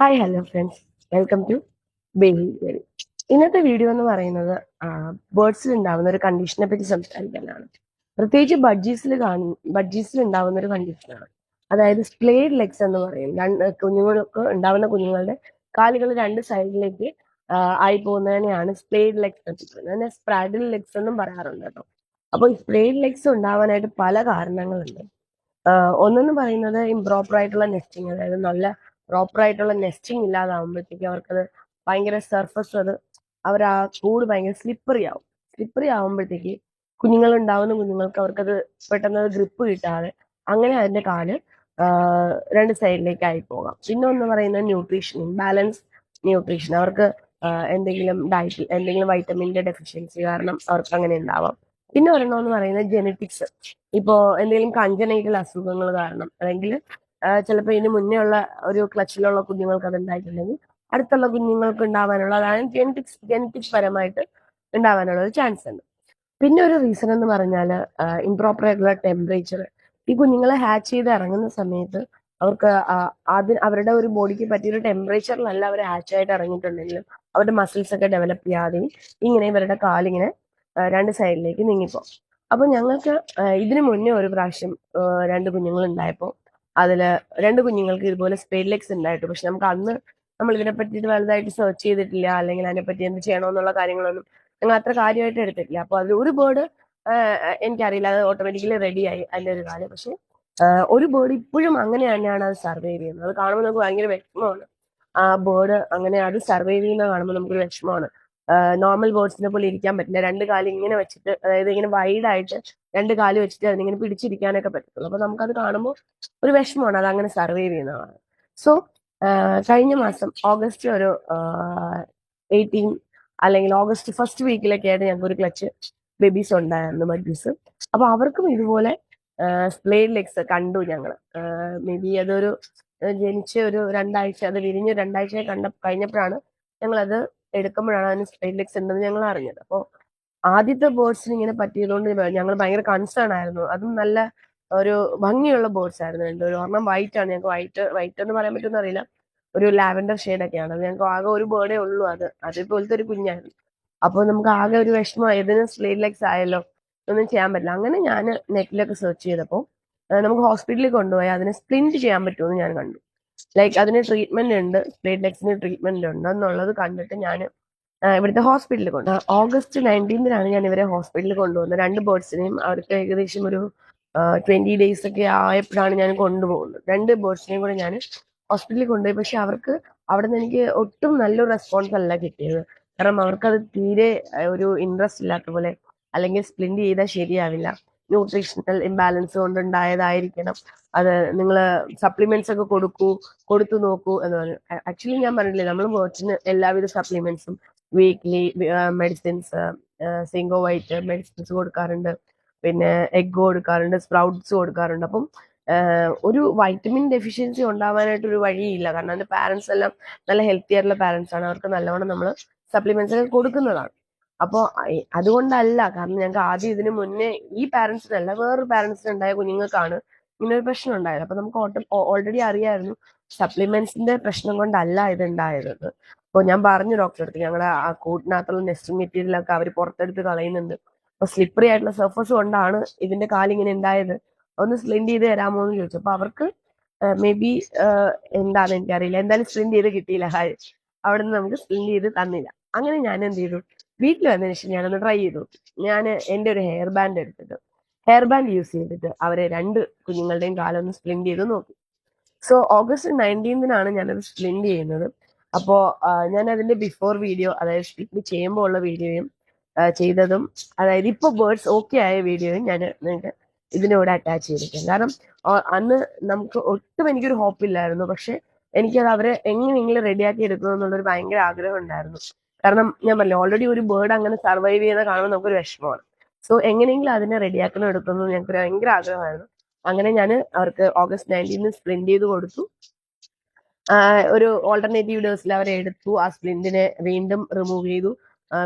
Hi hello friends, welcome to Baby Well. ഇന്നത്തെ video എന്ന് പറയുന്നത് ബേർഡ്സിൽ ഉണ്ടാവുന്ന ഒരു കണ്ടീഷനെ പറ്റി സംസാരിക്കാനാണ്. പ്രത്യേകിച്ച് ബഡ്ജീസിൽ ഉണ്ടാവുന്ന ഒരു കണ്ടീഷനാണ്. അതായത് സ്പ്ലേഡ് ലെഗ്സ് എന്ന് പറയും. കുഞ്ഞുങ്ങൾക്ക് ഉണ്ടാവുന്ന കുഞ്ഞുങ്ങളുടെ കാലുകൾ രണ്ട് സൈഡിലേക്ക് ആയി പോകുന്നതിനെയാണ് സ്പ്ലേഡ് ലെഗ്സ് എന്ന് പറയുന്നത്. അതിനെ സ്പ്രാഡിൽ ലെഗ്സ് എന്നും പറയാറുണ്ട് കേട്ടോ. അപ്പോൾ ഈ സ്പ്ലേഡ് ലെഗ്സ് ഉണ്ടാവാനായിട്ട് പല കാരണങ്ങളുണ്ട്. ഒന്നെന്ന് പറയുന്നത് ഇംപ്രോപ്പർ ആയിട്ടുള്ള നെസ്റ്റിങ്, അതായത് നല്ല പ്രോപ്പർ ആയിട്ടുള്ള നെസ്റ്റിങ് ഇല്ലാതാവുമ്പോഴത്തേക്ക് അവർക്കത് ഭയങ്കര സർഫസ് അവർ ആ കൂട് ഭയങ്കര സ്ലിപ്പറി ആവുമ്പോഴത്തേക്ക് ഉണ്ടാവുന്ന കുഞ്ഞുങ്ങൾക്ക് അവർക്കത് പെട്ടെന്ന് ഗ്രിപ്പ് കിട്ടാതെ അങ്ങനെ അതിന്റെ കാല് രണ്ട് സൈഡിലേക്ക് ആയി പോകാം. പിന്നെ ഒന്ന് പറയുന്നത് ന്യൂട്രീഷൻ, ഇംബാലൻസ് ന്യൂട്രീഷൻ. അവർക്ക് എന്തെങ്കിലും ഡയറ്റിൽ എന്തെങ്കിലും വൈറ്റമിന്റെ ഡെഫിഷ്യൻസി കാരണം അവർക്ക് അങ്ങനെ ഉണ്ടാവാം. പിന്നെ ഒരെണ്ണം പറയുന്നത് ജെനറ്റിക്സ്. ഇപ്പോ എന്തെങ്കിലും കൺജനൈറ്റൽ അസുഖങ്ങൾ കാരണം, അല്ലെങ്കിൽ ചിലപ്പോൾ ഇതിന് മുന്നേ ഉള്ള ഒരു ക്ലച്ചിലുള്ള കുഞ്ഞുങ്ങൾക്ക് അത് ഉണ്ടായിട്ടുണ്ടെങ്കിൽ അടുത്തുള്ള കുഞ്ഞുങ്ങൾക്ക് ഉണ്ടാവാനുള്ള, അതാണ് ജെനറ്റിക്സ് പരമായിട്ട് ഉണ്ടാവാനുള്ള ഒരു ചാൻസ് ഉണ്ട്. പിന്നെ ഒരു റീസൺ എന്ന് പറഞ്ഞാൽ ഇംപ്രോപ്പർ ആയിട്ടുള്ള ടെമ്പറേച്ചർ. ഈ കുഞ്ഞുങ്ങളെ ഹാച്ച് ചെയ്ത് ഇറങ്ങുന്ന സമയത്ത് അവർക്ക് അവരുടെ ഒരു ബോഡിക്ക് പറ്റിയൊരു ടെമ്പറേച്ചറിലല്ല അവർ ഹാച്ച് ആയിട്ട് ഇറങ്ങിയിട്ടുണ്ടെങ്കിലും അവരുടെ മസിൽസ് ഒക്കെ ഡെവലപ്പ് ചെയ്യാതെയും ഇങ്ങനെ ഇവരുടെ കാലിങ്ങനെ രണ്ട് സൈഡിലേക്ക് നീങ്ങിപ്പോ. അപ്പൊ ഞങ്ങൾക്ക് ഇതിനു മുന്നേ ഒരു പ്രാവശ്യം രണ്ട് കുഞ്ഞുങ്ങൾ ഉണ്ടായപ്പോൾ അതില് രണ്ട് കുഞ്ഞുങ്ങൾക്ക് ഇതുപോലെ സ്പെയിൻ ലെഗ്സ് ഉണ്ടായിട്ടു. പക്ഷെ നമുക്ക് അന്ന് നമ്മൾ ഇതിനെ പറ്റിയിട്ട് വലുതായിട്ട് സെർച്ച് ചെയ്തിട്ടില്ല, അല്ലെങ്കിൽ അതിനെപ്പറ്റി എന്ത് ചെയ്യണമെന്നുള്ള കാര്യങ്ങളൊന്നും ഞങ്ങൾ അത്ര കാര്യമായിട്ട് എടുത്തിട്ടില്ല. അപ്പൊ അതിൽ ഒരു ബേർഡ് എനിക്കറിയില്ല, അത് ഓട്ടോമാറ്റിക്കലി റെഡിയായി അതിന്റെ ഒരു കാര്യം. പക്ഷെ ഒരു ബേർഡ് ഇപ്പോഴും അങ്ങനെ തന്നെയാണ് അത് സർവൈവ് ചെയ്യുന്നത്. അത് കാണുമ്പോൾ നമുക്ക് ഭയങ്കര വിഷമമാണ്. ആ ബേർഡ് അങ്ങനെ അത് സർവൈവ് ചെയ്യുന്ന കാണുമ്പോൾ നമുക്കൊരു വിഷമമാണ്. നോർമൽ ബേർഡ്സിനെ പോലെ ഇരിക്കാൻ പറ്റില്ല. രണ്ട് കാലം ഇങ്ങനെ വെച്ചിട്ട്, അതായത് ഇങ്ങനെ വൈഡ് ആയിട്ട് രണ്ട് കാല് വെച്ചിട്ട് അതിനിങ്ങനെ പിടിച്ചിരിക്കാനൊക്കെ പറ്റത്തുള്ളൂ. അപ്പൊ നമുക്കത് കാണുമ്പോൾ ഒരു വിഷമമാണ് അത് അങ്ങനെ സർവൈവ് ചെയ്യുന്നതാണ്. സോ കഴിഞ്ഞ മാസം ഓഗസ്റ്റ് ഒരു 18 അല്ലെങ്കിൽ ഓഗസ്റ്റ് ഫസ്റ്റ് വീക്കിലൊക്കെ ആയിട്ട് ഞങ്ങൾക്ക് ഒരു ക്ലച്ച് ബേബീസ് ഉണ്ടായിരുന്നു, ബഡ്ജീസ്. അപ്പൊ അവർക്കും ഇതുപോലെ സ്പ്ലേഡ് ലെഗ്സ് കണ്ടു ഞങ്ങൾ. മേ ബി അതൊരു ജനിച്ച് ഒരു രണ്ടാഴ്ച, അത് വിരിഞ്ഞ് രണ്ടാഴ്ച കഴിഞ്ഞപ്പോഴാണ് ഞങ്ങളത് എടുക്കുമ്പോഴാണ് അതിന് സ്പ്ലേഡ് ലെഗ്സ് ഉണ്ടെന്ന് ഞങ്ങൾ അറിഞ്ഞത്. അപ്പോൾ ആദ്യത്തെ ബേർഡ്സിന് ഇങ്ങനെ പറ്റിയതുകൊണ്ട് ഞങ്ങൾ ഭയങ്കര കൺസേൺ ആയിരുന്നു. അതും നല്ല ഒരു ഭംഗിയുള്ള ബേർഡ്സ് ആയിരുന്നു രണ്ടും. ഒരെണ്ണം വൈറ്റ് ആണ്. ഞങ്ങൾക്ക് വൈറ്റ് എന്ന് പറയാൻ പറ്റുമെന്ന് അറിയില്ല, ഒരു ലാവൻഡർ ഷെയ്ഡൊക്കെയാണ്. അത് ഞങ്ങൾക്ക് ആകെ ഒരു ബേർഡേ ഉള്ളൂ, അതേപോലത്തെ ഒരു കുഞ്ഞായിരുന്നു. അപ്പോൾ നമുക്ക് ആകെ ഒരു വിഷമമായി, ഇതിന് സ്പ്ലേഡ് ലെഗ്സ് ആയല്ലോ, ഒന്നും ചെയ്യാൻ പറ്റില്ല. അങ്ങനെ ഞാൻ നെറ്റിലൊക്കെ സെർച്ച് ചെയ്തപ്പോൾ നമുക്ക് ഹോസ്പിറ്റലിൽ കൊണ്ടുപോയി അതിനെ സ്പ്ലിന്റ് ചെയ്യാൻ പറ്റുമെന്ന് ഞാൻ കണ്ടു. ലൈക്ക് അതിന് ട്രീറ്റ്മെന്റ് ഉണ്ട്, സ്പ്ലേഡ് ലെഗ്സിന് ട്രീറ്റ്മെന്റ് ഉണ്ട് എന്നുള്ളത് കണ്ടിട്ട് ഞാൻ ഇവിടുത്തെ ഹോസ്പിറ്റലിൽ ഓഗസ്റ്റ് 19 ഞാൻ ഇവരെ ഹോസ്പിറ്റലിൽ കൊണ്ടുപോകുന്നത്. രണ്ട് ബേർഡ്സിനെയും അവർക്ക് ഏകദേശം ഒരു 20 days ഒക്കെ ആയപ്പോഴാണ് ഞാൻ കൊണ്ടുപോകുന്നത്. രണ്ട് ബേർഡ്സിനെയും കൂടെ ഞാൻ ഹോസ്പിറ്റലിൽ കൊണ്ടുപോയി. പക്ഷെ അവർക്ക് അവിടെ നിന്ന് എനിക്ക് ഒട്ടും നല്ലൊരു റെസ്പോൺസ് അല്ല കിട്ടിയത്. കാരണം അവർക്കത് തീരെ ഒരു ഇൻട്രസ്റ്റ് ഇല്ലാത്ത പോലെ, അല്ലെങ്കിൽ സ്പ്ലിന്റ് ചെയ്താൽ ശരിയാവില്ല, ന്യൂട്രീഷണൽ ഇംബാലൻസ് കൊണ്ടുണ്ടായതായിരിക്കണം, അത് നിങ്ങൾ സപ്ലിമെന്റ്സ് ഒക്കെ കൊടുത്തു നോക്കൂ എന്ന് പറഞ്ഞു. ആക്ച്വലി ഞാൻ പറഞ്ഞില്ലേ, നമ്മൾ ബേർഡ്സിന് എല്ലാവിധ സപ്ലിമെന്റ്സും വീക്ക്ലി മെഡിസിൻസ്, സിങ്കോ വൈറ്റ് മെഡിസിൻസ് കൊടുക്കാറുണ്ട്, പിന്നെ എഗ് കൊടുക്കാറുണ്ട്, സ്പ്രൗട്ട്സ് കൊടുക്കാറുണ്ട്. അപ്പം ഒരു വൈറ്റമിൻ ഡെഫിഷ്യൻസി ഉണ്ടാവാനായിട്ട് ഒരു വഴിയില്ല. കാരണം അതിന്റെ പാരന്റ്സ് എല്ലാം നല്ല ഹെൽത്തി ആയിട്ടുള്ള പാരന്റ്സ് ആണ്. അവർക്ക് നല്ലവണ്ണം നമ്മൾ സപ്ലിമെന്റ്സ് ഒക്കെ കൊടുക്കുന്നതാണ്. അപ്പോൾ അതുകൊണ്ടല്ല, കാരണം ഞങ്ങൾക്ക് ആദ്യം ഇതിനു മുന്നേ ഈ പാരന്റ്സിനല്ല, വേറൊരു പാരന്റ്സിന് ഉണ്ടായ കുഞ്ഞുങ്ങൾക്കാണ് ഇങ്ങനെ ഒരു പ്രശ്നം ഉണ്ടായത്. അപ്പൊ നമുക്ക് ഓൾറെഡി അറിയായിരുന്നു സപ്ലിമെന്റ്സിന്റെ പ്രശ്നം കൊണ്ടല്ല ഇത് ഉണ്ടായത്. അപ്പോൾ ഞാൻ പറഞ്ഞു ഡോക്ടറെ അടുത്ത്, ഞങ്ങളുടെ ആ കൂട്ടിനകത്തുള്ള നെസ്റ്റിംഗ് മെറ്റീരിയൽ ഒക്കെ അവർ പുറത്തെടുത്ത് കളയുന്നുണ്ട്, അപ്പൊ സ്ലിപ്പറി ആയിട്ടുള്ള സർഫസ് കൊണ്ടാണ് ഇതിന്റെ കാലിങ്ങനെ ഉണ്ടായത്, ഒന്ന് സ്പ്ലിന്റ് ചെയ്ത് തരാമോ എന്ന് ചോദിച്ചു. അപ്പൊ അവർക്ക് മേ ബി എന്താണെന്ന് എനിക്കറിയില്ല, എന്തായാലും സ്പ്ലിന്റ് ചെയ്ത് കിട്ടിയില്ല. അവിടെ നിന്ന് നമുക്ക് സ്പ്ലിന്റ് ചെയ്ത് തന്നില്ല. അങ്ങനെ ഞാൻ എന്ത് ചെയ്തു, വീട്ടിൽ വന്നതിന് ശേഷം ഞാനൊന്ന് ട്രൈ ചെയ്തു. ഞാൻ എൻ്റെ ഒരു ഹെയർ ബാൻഡ് യൂസ് ചെയ്തിട്ട് അവരെ രണ്ട് കുഞ്ഞുങ്ങളുടെയും കാലൊന്ന് സ്പ്ലിന്റ് ചെയ്ത് നോക്കി. സോ ഓഗസ്റ്റ് 19 ഞാനത് സ്പ്ലിന്റ് ചെയ്യുന്നത്. അപ്പോ ഞാൻ അതിന്റെ ബിഫോർ വീഡിയോ, അതായത് സ്പ്ലിറ്റ് ചെയ്യുമ്പോൾ ഉള്ള വീഡിയോയും ചെയ്തതും, അതായത് ഇപ്പൊ ബേർഡ്സ് ഓക്കെ ആയ വീഡിയോയും ഞാൻ നിങ്ങൾക്ക് ഇതിനോട് അറ്റാച്ച് ചെയ്തിരിക്കാം. കാരണം അന്ന് നമുക്ക് ഒട്ടും എനിക്കൊരു ഹോപ്പില്ലായിരുന്നു. പക്ഷെ എനിക്കത് അവരെ എങ്ങനെയെങ്കിലും റെഡിയാക്കി എടുക്കണം എന്നുള്ളൊരു ഭയങ്കര ആഗ്രഹം ഉണ്ടായിരുന്നു. കാരണം ഞാൻ പറഞ്ഞു, ഓൾറെഡി ഒരു ബേർഡ് അങ്ങനെ സർവൈവ് ചെയ്യുന്ന കാണുമ്പോൾ നമുക്കൊരു വിഷമമാണ്. സോ എങ്ങനെയെങ്കിലും അതിനെ റെഡിയാക്കണം എടുക്കണം ഞങ്ങൾക്ക് ഭയങ്കര ആഗ്രഹമായിരുന്നു. അങ്ങനെ ഞാൻ അവർക്ക് ഓഗസ്റ്റ് 19 സ്പ്ലിന്റ് ചെയ്ത് കൊടുത്തു. ഒരു ഓൾട്ടർനേറ്റീവ് ഡേയ്സിൽ അവരെ എടുത്തു, ആ സ്പ്ലിന്റിനെ വീണ്ടും റിമൂവ് ചെയ്തു,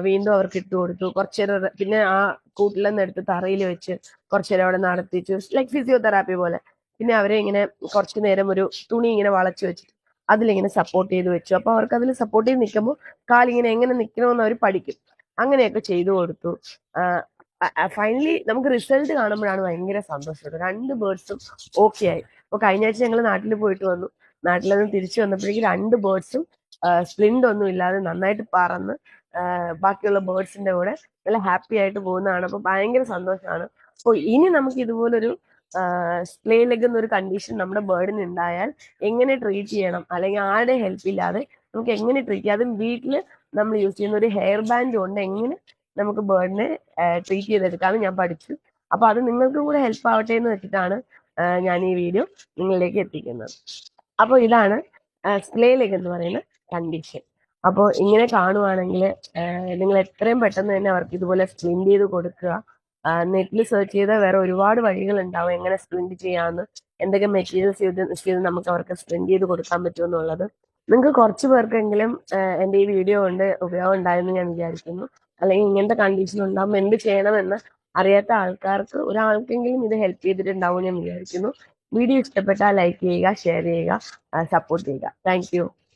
വീണ്ടും അവർക്ക് ഇട്ട് കൊടുത്തു. കുറച്ചേരം പിന്നെ ആ കൂട്ടിലെന്ന് എടുത്ത് തറയിൽ വെച്ച് കുറച്ചേരം അവിടെ നടത്തിച്ചു, ലൈക്ക് ഫിസിയോതെറാപ്പി പോലെ. പിന്നെ അവരെ ഇങ്ങനെ കുറച്ചു നേരം ഒരു തുണി ഇങ്ങനെ വളച്ചു വെച്ചിട്ട് അതിലിങ്ങനെ സപ്പോർട്ട് ചെയ്ത് വെച്ചു. അപ്പൊ അവർക്ക് അതിൽ സപ്പോർട്ട് ചെയ്ത് നിൽക്കുമ്പോൾ കാലിങ്ങനെ എങ്ങനെ നിൽക്കണമെന്ന് അവർ പഠിക്കും. അങ്ങനെയൊക്കെ ചെയ്തു കൊടുത്തു. ഫൈനലി നമുക്ക് റിസൾട്ട് കാണുമ്പോഴാണ് ഭയങ്കര സന്തോഷം. 2 ബേർഡ്സും ഓക്കെ ആയി. അപ്പൊ കഴിഞ്ഞ ആഴ്ച ഞങ്ങൾ നാട്ടിൽ പോയിട്ട് വന്നു. നാട്ടിൽ നിന്ന് തിരിച്ചു വന്നപ്പോഴേക്കും 2 ബേർഡ്സും സ്പ്ലിൻഡ് ഒന്നും ഇല്ലാതെ നന്നായിട്ട് പറന്ന് ബാക്കിയുള്ള ബേർഡ്സിന്റെ കൂടെ നല്ല ഹാപ്പി ആയിട്ട് പോകുന്നതാണ്. അപ്പൊ ഭയങ്കര സന്തോഷമാണ്. അപ്പോൾ ഇനി നമുക്ക് ഇതുപോലൊരു സ്പ്ലേ ലെഗ് എന്നൊരു കണ്ടീഷൻ നമ്മുടെ ബേർഡിന് ഉണ്ടായാൽ എങ്ങനെ ട്രീറ്റ് ചെയ്യണം, അല്ലെങ്കിൽ ആരുടെ ഹെൽപ്പ് ഇല്ലാതെ നമുക്ക് എങ്ങനെ ട്രീറ്റ് ചെയ്യാം, അതും വീട്ടിൽ നമ്മൾ യൂസ് ചെയ്യുന്ന ഒരു ഹെയർ ബാൻഡ് കൊണ്ട് എങ്ങനെ നമുക്ക് ബേർഡിനെ ട്രീറ്റ് ചെയ്തെടുക്കാമെന്ന് ഞാൻ പഠിച്ചു. അപ്പൊ അത് നിങ്ങൾക്കും കൂടെ ഹെൽപ്പ് ആവട്ടെ എന്ന് വെച്ചിട്ടാണ് ഞാൻ ഈ വീഡിയോ നിങ്ങളിലേക്ക് എത്തിക്കുന്നത്. അപ്പോൾ ഇതാണ് സ്പ്ലേ ലെഗ് എന്ന് പറയുന്ന കണ്ടീഷൻ. അപ്പോൾ ഇങ്ങനെ കാണുവാണെങ്കിൽ നിങ്ങൾ എത്രയും പെട്ടെന്ന് തന്നെ അവർക്ക് ഇതുപോലെ സ്പ്ലിൻഡ് ചെയ്ത് കൊടുക്കുക. നെറ്റിൽ സെർച്ച് ചെയ്താൽ വേറെ ഒരുപാട് വഴികൾ ഉണ്ടാവും എങ്ങനെ സ്പ്ലിൻഡ് ചെയ്യാമെന്ന്, എന്തൊക്കെ മെറ്റീരിയൽസ് ചെയ്ത് നമുക്ക് അവർക്ക് സ്പ്ലിൻഡ് ചെയ്ത് കൊടുക്കാൻ പറ്റുമെന്നുള്ളത്. നിങ്ങൾക്ക് കുറച്ച് പേർക്കെങ്കിലും എൻ്റെ ഈ വീഡിയോ കൊണ്ട് ഉപയോഗം ഉണ്ടായെന്ന് ഞാൻ വിചാരിക്കുന്നു. അല്ലെങ്കിൽ ഇങ്ങനത്തെ കണ്ടീഷൻ ഉണ്ടാകുമ്പോൾ എന്ത് ചെയ്യണമെന്ന് അറിയാത്ത ആൾക്കാർക്ക് ഒരാൾക്കെങ്കിലും ഇത് ഹെൽപ്പ് ചെയ്തിട്ടുണ്ടാവും ഞാൻ വിചാരിക്കുന്നു. വീഡിയോ ഇഷ്ടപ്പെട്ടാൽ ലൈക്ക് ചെയ്യുക, ഷെയർ ചെയ്യുക, സപ്പോർട്ട് ചെയ്യുക. Thank you.